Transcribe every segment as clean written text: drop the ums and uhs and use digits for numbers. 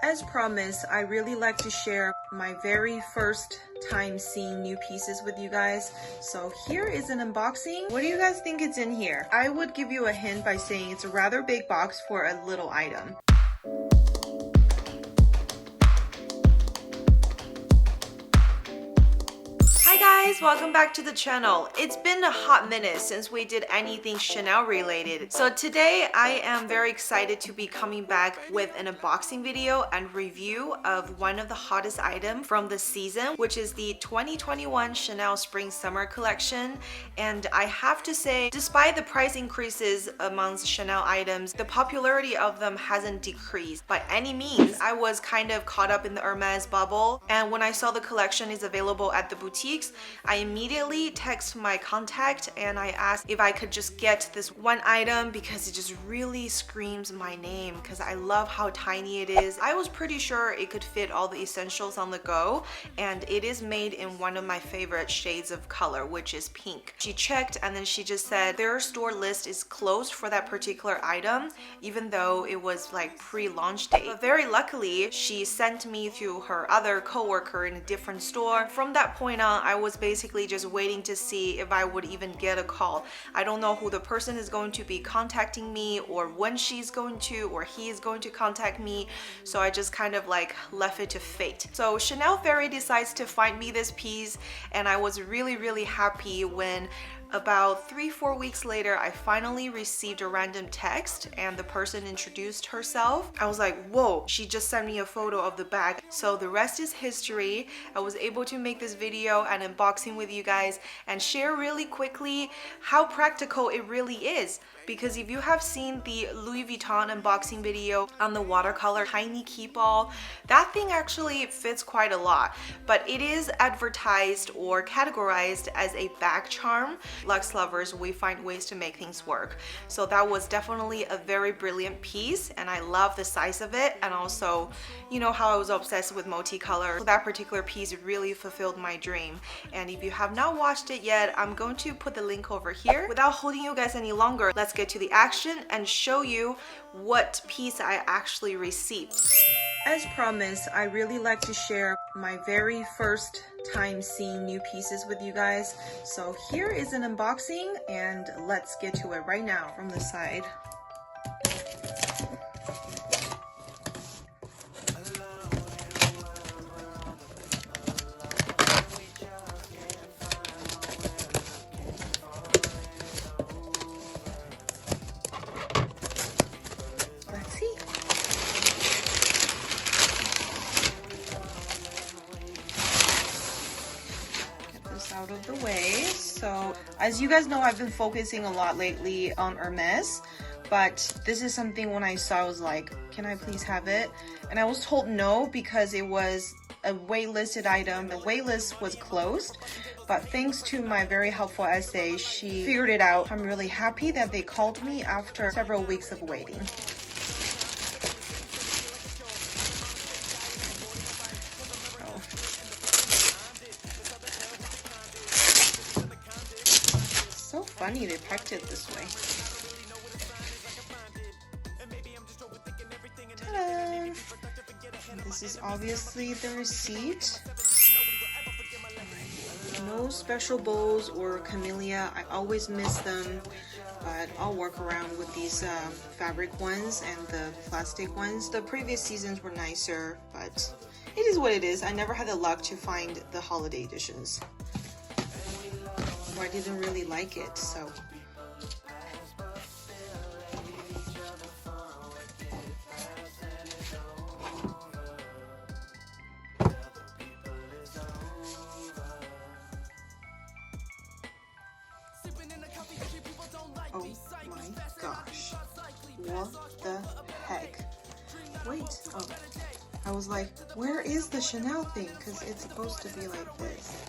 As promised, I really like to share my very first time seeing new pieces with you guys. So here is an unboxing. What do you guys think it's in here? I would give you a hint by saying it's a rather big box for a little item. Hi guys, welcome back to the channel. It's been a hot minute since we did anything Chanel related. So today I am very excited to be coming back with an unboxing video and review of one of the hottest items from the season, which is the 2021 Chanel Spring Summer collection. And I have to say, despite the price increases amongst Chanel items, the popularity of them hasn't decreased by any means. I was kind of caught up in the Hermes bubble, and when I saw the collection is available at the boutiques, I immediately text my contact and I asked if I could just get this one item because it just really screams my name because I love how tiny it is. I was pretty sure it could fit all the essentials on the go, and it is made in one of my favorite shades of color, which is pink. She checked and then she just said their store list is closed for that particular item, even though it was like pre-launch date. But very luckily, she sent me to her other coworker in a different store. From that point on, I was basically just waiting to see if I would even get a call. I don't know who the person is going to be contacting me or when she's going to or he is going to contact me, so I just kind of like left it to fate. So Chanel Ferry decides to find me this piece, and I was really happy when about 3-4 weeks later I finally received a random text and the person introduced herself. I was like, whoa, she just sent me a photo of the bag. So the rest is history. I was able to make this video and unboxing with you guys and share really quickly how practical it really is. Because if you have seen the Louis Vuitton unboxing video on the watercolor tiny keep all, that thing actually fits quite a lot, but it is advertised or categorized as a bag charm. Luxe lovers, we find ways to make things work. So that was definitely a very brilliant piece, and I love the size of it, and also, you know how I was obsessed with multicolor. So that particular piece really fulfilled my dream. And if you have not watched it yet, I'm going to put the link over here. Without holding you guys any longer, let's get to the action and show you what piece I actually received. As promised, I really like to share my very first time seeing new pieces with you guys. So here is an unboxing, and let's get to it right now. From the side, out of the way. So as you guys know, I've been focusing a lot lately on Hermes, but this is something when I saw I was like, can I please have it? And I was told no because it was a waitlisted item. The waitlist was closed, but thanks to my very helpful essay, she figured it out. I'm really happy that they called me after several weeks of waiting. So funny they packed it this way. Ta-da! And this is obviously the receipt. No special bows or camellia. I always miss them, but I'll work around with these fabric ones and the plastic ones. The previous seasons were nicer, but it is what it is. I never had the luck to find the holiday editions. I didn't really like it, so oh my gosh, what the heck? Wait, oh, I was like, where is the Chanel thing? Because it's supposed to be like this.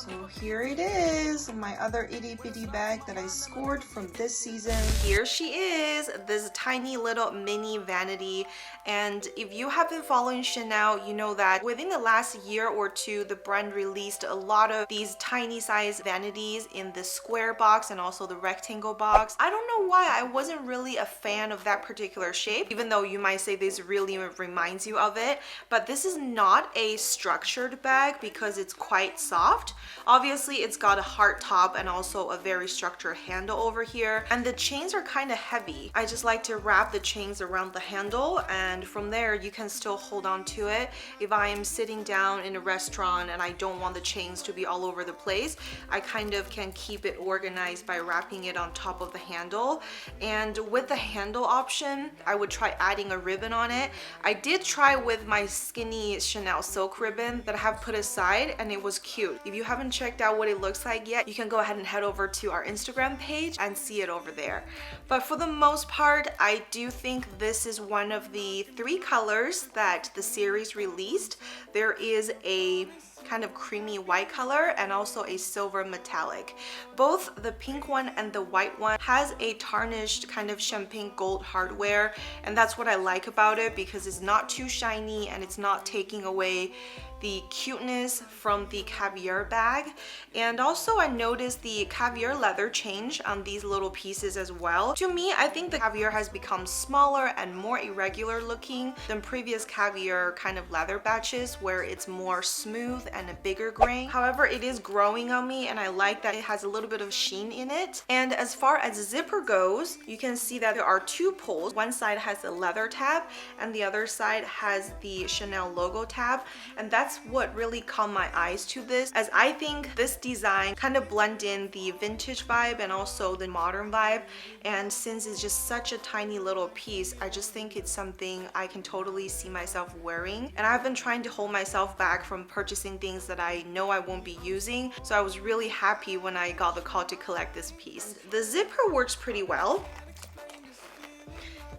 So here it is, my other itty bitty bag that I scored from this season. Here she is, this tiny little mini vanity, And if you have been following Chanel, you know that within the last year or two, the brand released a lot of these tiny size vanities in the square box and also the rectangle box. I don't know why I wasn't really a fan of that particular shape, even though you might say this really reminds you of it. But this is not a structured bag because it's quite soft. Obviously, it's got a hard top and also a very structured handle over here. And the chains are kind of heavy. I just like to wrap the chains around the handle, and from there you can still hold on to it. If I am sitting down in a restaurant and I don't want the chains to be all over the place, I kind of can keep it organized by wrapping it on top of the handle. And with the handle option, I would try adding a ribbon on it. I did try with my skinny Chanel silk ribbon that I have put aside, and it was cute. If you haven't checked out what it looks like yet, you can go ahead and head over to our Instagram page and see it over there. But for the most part, I do think this is one of the 3 colors that the series released. There is a kind of creamy white color and also a silver metallic. Both the pink one and the white one has a tarnished kind of champagne gold hardware, and that's what I like about it because it's not too shiny and it's not taking away the cuteness from the caviar bag. And also I noticed the caviar leather change on these little pieces as well. To me, I think the caviar has become smaller and more irregular looking than previous caviar kind of leather batches where it's more smooth and a bigger grain. However, it is growing on me and I like that it has a little bit of sheen in it. And as far as the zipper goes, you can see that there are 2 pulls. One side has a leather tab and the other side has the Chanel logo tab, and that's what really caught my eyes to this, as I think this design kind of blend in the vintage vibe and also the modern vibe. And since it's just such a tiny little piece, I just think it's something I can totally see myself wearing. And I've been trying to hold myself back from purchasing things that I know I won't be using, so I was really happy when I got the call to collect this piece. The zipper works pretty well.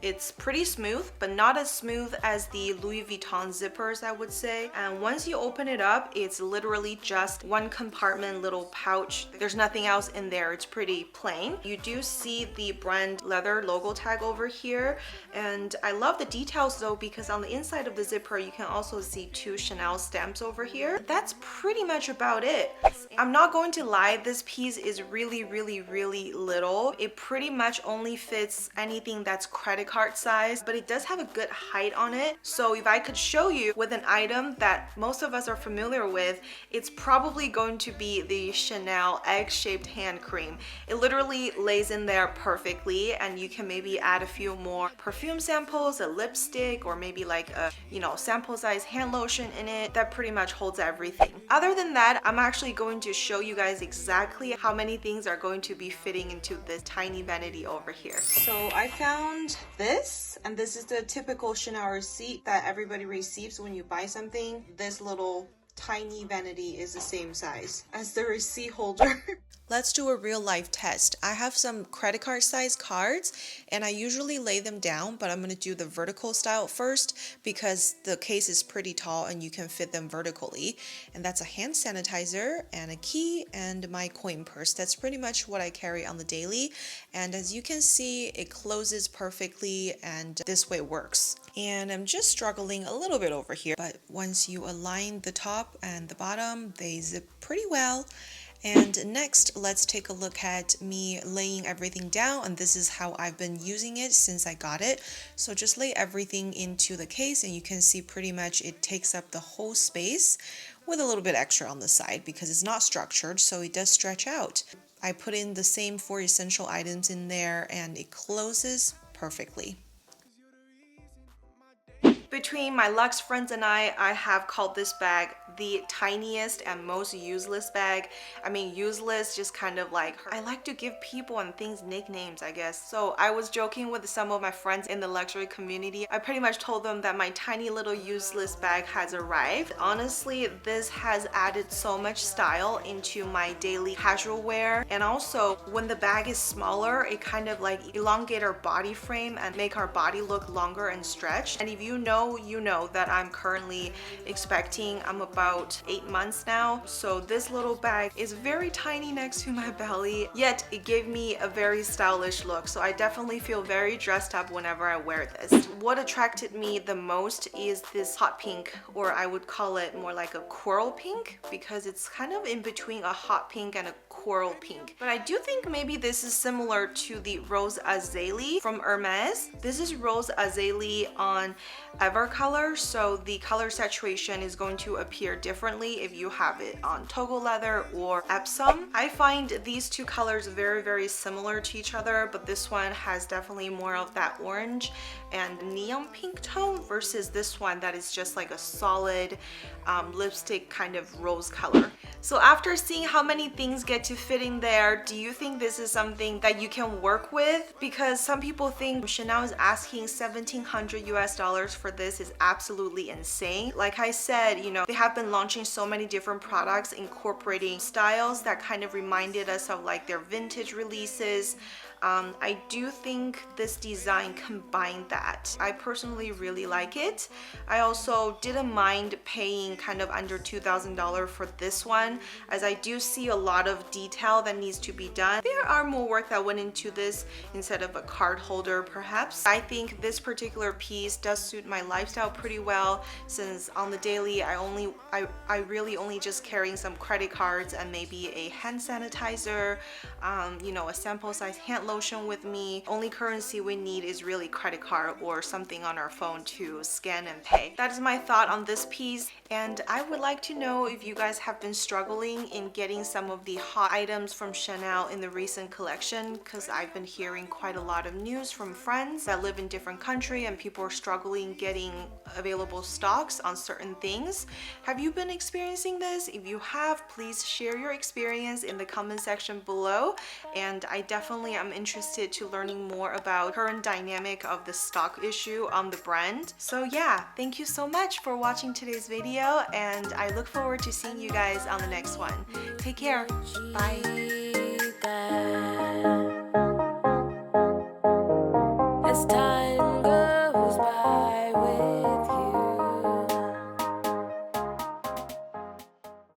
It's pretty smooth, but not as smooth as the Louis Vuitton zippers, I would say. And once you open it up, it's literally just one compartment little pouch. There's nothing else in there. It's pretty plain. You do see the brand leather logo tag over here. And I love the details though, because on the inside of the zipper, you can also see 2 Chanel stamps over here. That's pretty much about it. I'm not going to lie, this piece is really little. It pretty much only fits anything that's credit card size, but it does have a good height on it. So if I could show you with an item that most of us are familiar with, it's probably going to be the Chanel egg-shaped hand cream. It literally lays in there perfectly, and you can maybe add a few more perfume samples, a lipstick, or maybe like a, you know, sample size hand lotion in it. That pretty much holds everything. Other than that, I'm actually going to show you guys exactly how many things are going to be fitting into this tiny vanity over here. So I found this, and this is the typical Chanel receipt that everybody receives when you buy something. This little tiny vanity is the same size as the receipt holder. Let's do a real life test. I have some credit card size cards and I usually lay them down, but I'm going to do the vertical style first because the case is pretty tall and you can fit them vertically. And that's a hand sanitizer and a key and my coin purse. That's pretty much what I carry on the daily. And as you can see, it closes perfectly and this way works. And I'm just struggling a little bit over here, but once you align the top and the bottom, they zip pretty well. And next, let's take a look at me laying everything down, and this is how I've been using it since I got it. So just lay everything into the case and you can see pretty much it takes up the whole space with a little bit extra on the side because it's not structured, so it does stretch out. I put in the same 4 essential items in there and it closes perfectly. Between my luxe friends and I have called this bag the tiniest and most useless bag. I mean, useless, just kind of like, I like to give people and things nicknames, I guess. So I was joking with some of my friends in the luxury community. I pretty much told them that my tiny little useless bag has arrived. Honestly, this has added so much style into my daily casual wear. And also, when the bag is smaller, it kind of like elongate our body frame and make our body look longer and stretched. And if you know that I'm currently expecting I'm about about 8 months now. So this little bag is very tiny next to my belly, yet it gave me a very stylish look. So I definitely feel very dressed up whenever I wear this. What attracted me the most is this hot pink, or I would call it more like a coral pink, because it's kind of in between a hot pink and a coral pink. But I do think maybe this is similar to the Rose Azalea from Hermes. This is Rose Azalea on Evercolor, so the color saturation is going to appear differently if you have it on Togo Leather or Epsom. I find these two colors very similar to each other, but this one has definitely more of that orange and neon pink tone versus this one that is just like a solid lipstick kind of rose color. So after seeing how many things get to fit in there, do you think this is something that you can work with? Because some people think Chanel is asking $1,700 US for this is absolutely insane. Like I said, you know, they have been launching so many different products incorporating styles that kind of reminded us of like their vintage releases. I do think this design combined that. I personally really like it. I also didn't mind paying kind of under $2,000 for this one, as I do see a lot of detail that needs to be done. There are more work that went into this instead of a card holder perhaps. I think this particular piece does suit my lifestyle pretty well, since on the daily I really only just carrying some credit cards and maybe a hand sanitizer, you know, a sample size hand lotion with me. Only currency we need is really credit card or something on our phone to scan and pay. That is my thought on this piece, and I would like to know if you guys have been struggling in getting some of the hot items from Chanel in the recent collection, because I've been hearing quite a lot of news from friends that live in different countries and people are struggling getting available stocks on certain things. Have you been experiencing this? If you have, please share your experience in the comment section below, and I definitely am interested to learning more about current dynamic of the stock issue on the brand. So yeah, thank you so much for watching today's video, and I look forward to seeing you guys on the next one. Take care. Bye. It's time.